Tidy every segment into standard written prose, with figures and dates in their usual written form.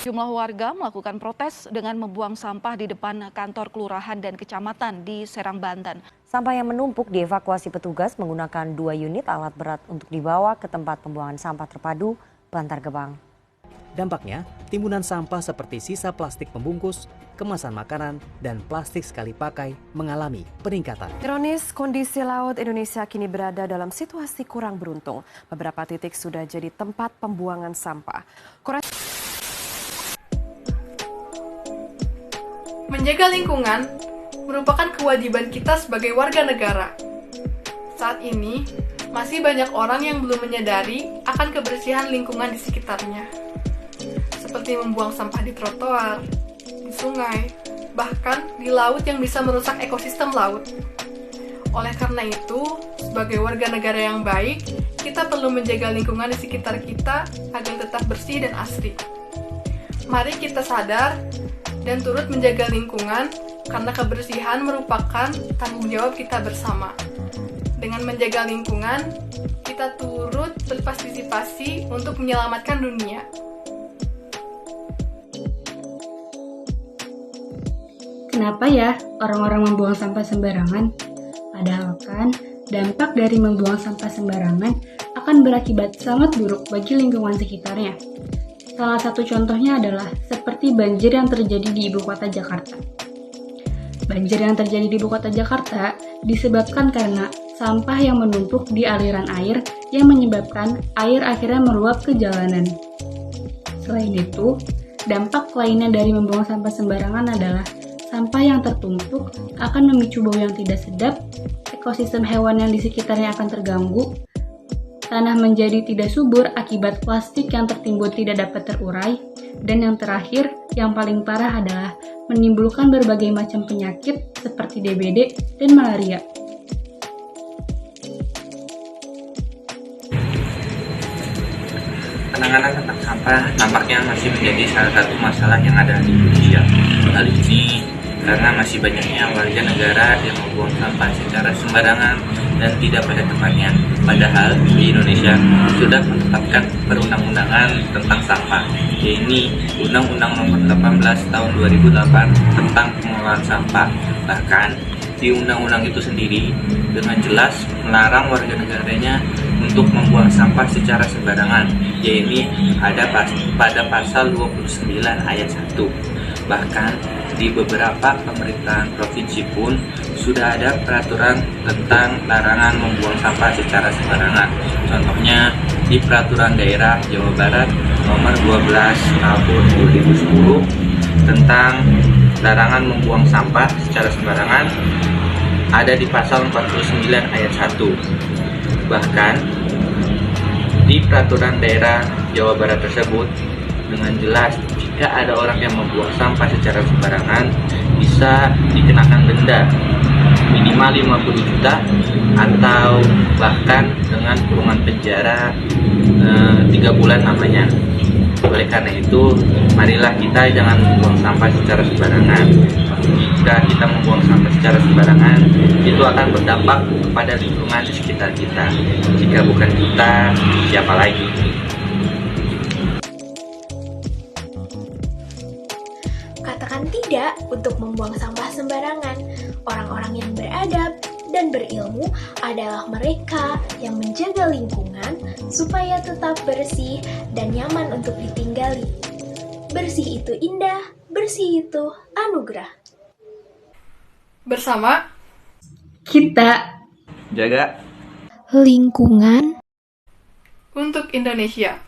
Jumlah warga melakukan protes dengan membuang sampah di depan kantor kelurahan dan kecamatan di Serang, Banten. Sampah yang menumpuk dievakuasi petugas menggunakan 2 unit alat berat untuk dibawa ke tempat pembuangan sampah terpadu Bantar Gebang. Dampaknya, timbunan sampah seperti sisa plastik pembungkus, kemasan makanan, dan plastik sekali pakai mengalami peningkatan. Ironis, kondisi laut Indonesia kini berada dalam situasi kurang beruntung. Beberapa titik sudah jadi tempat pembuangan sampah. Menjaga lingkungan merupakan kewajiban kita sebagai warga negara. Saat ini, masih banyak orang yang belum menyadari akan kebersihan lingkungan di sekitarnya. Seperti membuang sampah di trotoar, di sungai, bahkan di laut yang bisa merusak ekosistem laut. Oleh karena itu, sebagai warga negara yang baik, kita perlu menjaga lingkungan di sekitar kita agar tetap bersih dan asri. Mari kita sadar dan turut menjaga lingkungan karena kebersihan merupakan tanggung jawab kita bersama. Dengan menjaga lingkungan, kita turut berpartisipasi untuk menyelamatkan dunia. Kenapa ya orang-orang membuang sampah sembarangan? Padahal kan dampak dari membuang sampah sembarangan akan berakibat sangat buruk bagi lingkungan sekitarnya. Salah satu contohnya adalah seperti banjir yang terjadi di ibu kota Jakarta. Banjir yang terjadi di ibu kota Jakarta disebabkan karena sampah yang menumpuk di aliran air yang menyebabkan air akhirnya meluap ke jalanan. Selain itu, dampak lainnya dari membuang sampah sembarangan adalah sampah yang tertumpuk akan memicu bau yang tidak sedap, ekosistem hewan yang di sekitarnya akan terganggu, tanah menjadi tidak subur akibat plastik yang tertimbun tidak dapat terurai, dan yang terakhir, yang paling parah adalah menimbulkan berbagai macam penyakit seperti DBD dan malaria. Penanganan tentang sampah nampaknya masih menjadi salah satu masalah yang ada di Indonesia. Hal ini karena masih banyaknya warga negara yang membuang sampah secara sembarangan dan tidak pada tempatnya. Padahal di Indonesia sudah menetapkan perundang-undangan tentang sampah, yaitu Undang-Undang Nomor 18 Tahun 2008 tentang pengelolaan sampah. Bahkan di undang-undang itu sendiri dengan jelas melarang warga negaranya untuk membuang sampah secara sembarangan, yaitu ada pada pasal 29 ayat 1. Bahkan di beberapa pemerintahan provinsi pun sudah ada peraturan tentang larangan membuang sampah secara sembarangan. Contohnya di Peraturan Daerah Jawa Barat Nomor 12 Tahun 2010 tentang larangan membuang sampah secara sembarangan ada di pasal 49 ayat 1. Bahkan di Peraturan Daerah Jawa Barat tersebut dengan jelas jika ada orang yang membuang sampah secara sembarangan bisa dikenakan denda minimal 50 juta atau bahkan dengan kurungan penjara 3 bulan namanya. Oleh karena itu, marilah kita jangan membuang sampah secara sembarangan. Jika kita membuang sampah secara sembarangan, itu akan berdampak kepada lingkungan di sekitar kita. Jika bukan kita, siapa lagi? Katakan tidak untuk membuang sampah sembarangan. Orang-orang yang beradab dan berilmu adalah mereka yang menjaga lingkungan supaya tetap bersih dan nyaman untuk ditinggali. Bersih itu indah, bersih itu anugerah. Bersama Kita Jaga lingkungan untuk Indonesia.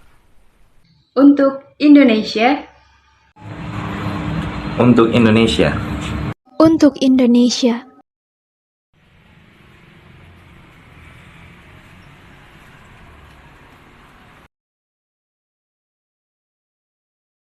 untuk Indonesia. untuk Indonesia. untuk Indonesia.